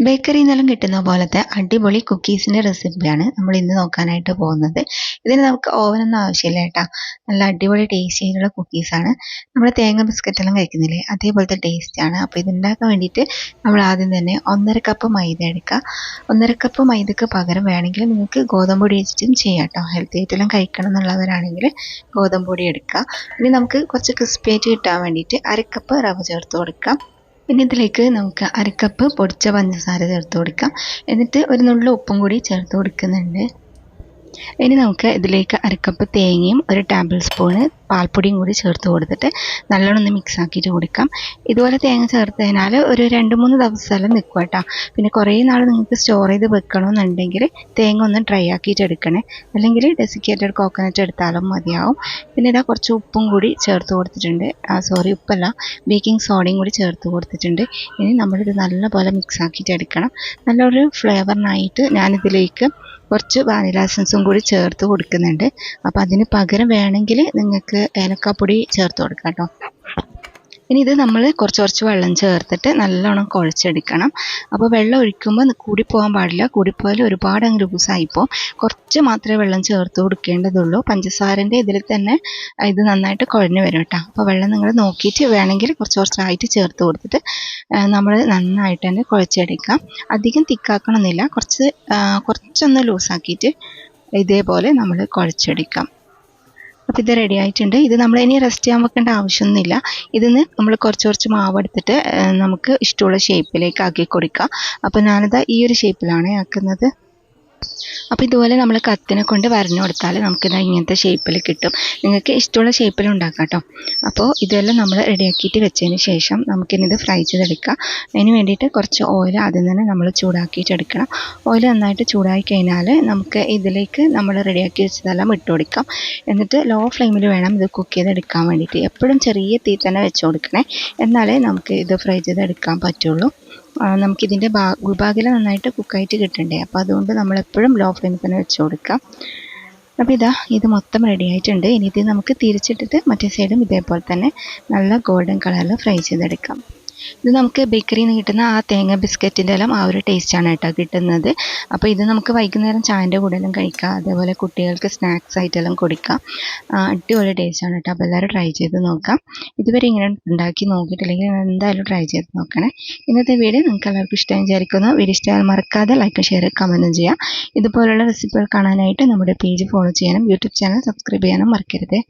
ബേക്കറിയിൽ നിന്നെല്ലാം കിട്ടുന്ന പോലത്തെ അടിപൊളി കുക്കീസിൻ്റെ റെസിപ്പിയാണ് നമ്മൾ ഇന്ന് നോക്കാനായിട്ട് പോകുന്നത്. ഇതിന് നമുക്ക് ഓവനൊന്നും ആവശ്യമില്ല കേട്ടോ. നല്ല അടിപൊളി ടേസ്റ്റി ആയിട്ടുള്ള കുക്കീസാണ്. നമ്മൾ തേങ്ങ ബിസ്ക്കറ്റെല്ലാം കഴിക്കുന്നില്ലേ, അതേപോലത്തെ ടേസ്റ്റാണ്. അപ്പോൾ ഇതുണ്ടാക്കാൻ വേണ്ടിയിട്ട് നമ്മൾ ആദ്യം തന്നെ 1.5 കപ്പ് മൈദ എടുക്കുക. 1.5 കപ്പ് മൈദക്ക് പകരം വേണമെങ്കിൽ നിങ്ങൾക്ക് ഗോതമ്പ് പൊടി വെച്ചിട്ടും ചെയ്യാം കേട്ടോ. ഹെൽത്തി ആയിട്ടെല്ലാം കഴിക്കണം എന്നുള്ളവരാണെങ്കിൽ ഗോതമ്പ് പൊടി എടുക്കുക. ഇനി നമുക്ക് കുറച്ച് ക്രിസ്പി ആയിട്ട് കിട്ടാൻ വേണ്ടിയിട്ട് 1/2 കപ്പ് റവ ചേർത്ത് കൊടുക്കാം. പിന്നെ ഇതിലേക്ക് നമുക്ക് 1/2 കപ്പ് പൊടിച്ച പഞ്ചസാര ചേർത്ത് കൊടുക്കാം. എന്നിട്ട് ഒരു നുള്ളു ഉപ്പും കൂടി ചേർത്ത് കൊടുക്കുന്നുണ്ട്. ഇനി നമുക്ക് ഇതിലേക്ക് 1/2 കപ്പ് തേങ്ങയും 1 ടേബിൾ സ്പൂണ് പാൽപ്പൊടിയും കൂടി ചേർത്ത് കൊടുത്തിട്ട് നല്ലോണം ഒന്ന് മിക്സ് ആക്കിയിട്ട് കൊടുക്കാം. ഇതുപോലെ തേങ്ങ ചേർത്ത് കഴിഞ്ഞാൽ ഒരു 2-3 ദിവസമെല്ലാം നിൽക്കും കേട്ടോ. പിന്നെ കുറേ നാൾ നിങ്ങൾക്ക് സ്റ്റോർ ചെയ്ത് വെക്കണമെന്നുണ്ടെങ്കിൽ തേങ്ങ ഒന്ന് ഡ്രൈ ആക്കിയിട്ട് എടുക്കണേ, അല്ലെങ്കിൽ ഡെസിക്കേറ്റഡ് കോക്കനട്ട് എടുത്താലും മതിയാവും. പിന്നെ ഇതാ കുറച്ച് ഉപ്പും കൂടി ചേർത്ത് കൊടുത്തിട്ടുണ്ട്. ഉപ്പല്ല, ബേക്കിംഗ് സോഡയും കൂടി ചേർത്ത് കൊടുത്തിട്ടുണ്ട്. ഇനി നമ്മളിത് നല്ലപോലെ മിക്സ് ആക്കിയിട്ട് എടുക്കണം. നല്ലൊരു ഫ്ലേവറിനായിട്ട് ഞാനിതിലേക്ക് കുറച്ച് വാനില എസൻസും കൂടി ചേർത്ത് കൊടുക്കുന്നുണ്ട്. അപ്പോൾ അതിന് പകരം വേണമെങ്കിൽ നിങ്ങൾക്ക് ഏലക്കാപ്പൊടി ചേർത്ത് കൊടുക്കാം കേട്ടോ. ഇനി ഇത് നമ്മൾ കുറച്ച് വെള്ളം ചേർത്തിട്ട് നല്ലോണം കുഴച്ചെടുക്കണം. അപ്പോൾ വെള്ളം ഒഴിക്കുമ്പോൾ കൂടിപ്പോകാൻ പാടില്ല. കൂടിപ്പോയാൽ ഒരുപാട് അങ്ങ് ലൂസായിപ്പോൾ കുറച്ച് മാത്രമേ വെള്ളം ചേർത്ത് കൊടുക്കേണ്ടതുള്ളൂ. പഞ്ചസാരൻ്റെ ഇതിൽ തന്നെ ഇത് നന്നായിട്ട് കുഴഞ്ഞു വരും കേട്ടോ. അപ്പോൾ വെള്ളം നിങ്ങൾ നോക്കിയിട്ട് വേണമെങ്കിൽ കുറച്ചായിട്ട് ചേർത്ത് കൊടുത്തിട്ട് നമ്മൾ നന്നായിട്ട് തന്നെ കുഴച്ചെടുക്കാം. അധികം തിക്കാക്കണമെന്നില്ല, കുറച്ചൊന്ന് ലൂസാക്കിയിട്ട് ഇതേപോലെ നമ്മൾ കുഴച്ചെടുക്കാം. അപ്പോൾ ഇത് റെഡി ആയിട്ടുണ്ട്. ഇത് നമ്മൾ ഇനി റെസ്റ്റ് ചെയ്യാൻ വെക്കേണ്ട ആവശ്യമൊന്നുമില്ല. ഇതിന് നമ്മൾ കുറച്ച് മാവ് എടുത്തിട്ട് നമുക്ക് ഇഷ്ടമുള്ള ഷേപ്പിലേക്ക് ആക്കി കൊടുക്കാം. അപ്പോൾ ഞാനിതാ ഈ ഒരു ഷേപ്പിലാണ് ആക്കുന്നത്. അപ്പോൾ ഇതുപോലെ നമ്മൾ കത്തിനെ കൊണ്ട് വരഞ്ഞു കൊടുത്താൽ നമുക്കിത് ഇങ്ങനത്തെ ഷേപ്പിൽ കിട്ടും. നിങ്ങൾക്ക് ഇഷ്ടമുള്ള ഷേപ്പിൽ ഉണ്ടാക്കാം കേട്ടോ. അപ്പോൾ ഇതെല്ലാം നമ്മൾ റെഡിയാക്കിയിട്ട് വെച്ചതിന് ശേഷം നമുക്കിത് ഫ്രൈ ചെയ്തെടുക്കാം. അതിന് വേണ്ടിയിട്ട് കുറച്ച് ഓയിൽ ആദ്യം തന്നെ നമ്മൾ ചൂടാക്കിയിട്ട് എടുക്കണം. ഓയിൽ നന്നായിട്ട് ചൂടായി കഴിഞ്ഞാൽ നമുക്ക് ഇതിലേക്ക് നമ്മൾ റെഡിയാക്കി വെച്ചതെല്ലാം ഇട്ട് കൊടുക്കാം. എന്നിട്ട് ലോ ഫ്ലെയിമിൽ വേണം ഇത് കുക്ക് ചെയ്തെടുക്കാൻ വേണ്ടിയിട്ട്. എപ്പോഴും ചെറിയ തീ തന്നെ വെച്ച് കൊടുക്കണേ, എന്നാലേ നമുക്ക് ഇത് ഫ്രൈ ചെയ്തെടുക്കാൻ പറ്റുള്ളൂ. നമുക്കിതിൻ്റെ ഉൾഭാഗം നന്നായിട്ട് കുക്കായിട്ട് കിട്ടണ്ടേ, അപ്പോൾ അതുകൊണ്ട് നമ്മളെപ്പോഴും ലോ ഫ്ലെയിമിൽ തന്നെ വെച്ച് കൊടുക്കാം. അപ്പോൾ ഇത് മൊത്തം റെഡി ആയിട്ടുണ്ട്. ഇനി ഇത് നമുക്ക് തിരിച്ചിട്ടിട്ട് മറ്റേ സൈഡും ഇതേപോലെ തന്നെ നല്ല ഗോൾഡൻ കളറിൽ ഫ്രൈ ചെയ്തെടുക്കാം. ഇത് നമുക്ക് ബേക്കറിയിൽ നിന്ന് കിട്ടുന്ന ആ തേങ്ങ ബിസ്ക്കറ്റിൻ്റെ എല്ലാം ആ ഒരു ടേസ്റ്റാണ് കേട്ടോ കിട്ടുന്നത്. അപ്പോൾ ഇത് നമുക്ക് വൈകുന്നേരം ചായൻ്റെ കൂടെ എല്ലാം കഴിക്കാം. അതേപോലെ കുട്ടികൾക്ക് സ്നാക്സ് ആയിട്ടെല്ലാം കൊടുക്കാം. അടിപൊളി ടേസ്റ്റാണ് കേട്ടോ. അപ്പോൾ എല്ലാവരും ട്രൈ ചെയ്ത് നോക്കാം. ഇതുവരെ ഇങ്ങനെ ഉണ്ടാക്കി നോക്കിയിട്ടില്ലെങ്കിൽ എന്തായാലും ട്രൈ ചെയ്ത് നോക്കണേ. ഇന്നത്തെ വീഡിയോ നിങ്ങൾക്ക് എല്ലാവർക്കും ഇഷ്ടമായി വിചാരിക്കുന്നു. വീഡിയോ ഇഷ്ടമായാൽ മറക്കാതെ ലൈക്ക്, ഷെയർ, കമൻറ്റും ചെയ്യാം. ഇതുപോലുള്ള റെസിപ്പികൾ കാണാനായിട്ട് നമ്മുടെ പേജ് ഫോളോ ചെയ്യാനും യൂട്യൂബ് ചാനൽ സബ്സ്ക്രൈബ് ചെയ്യാനും മറക്കരുത്.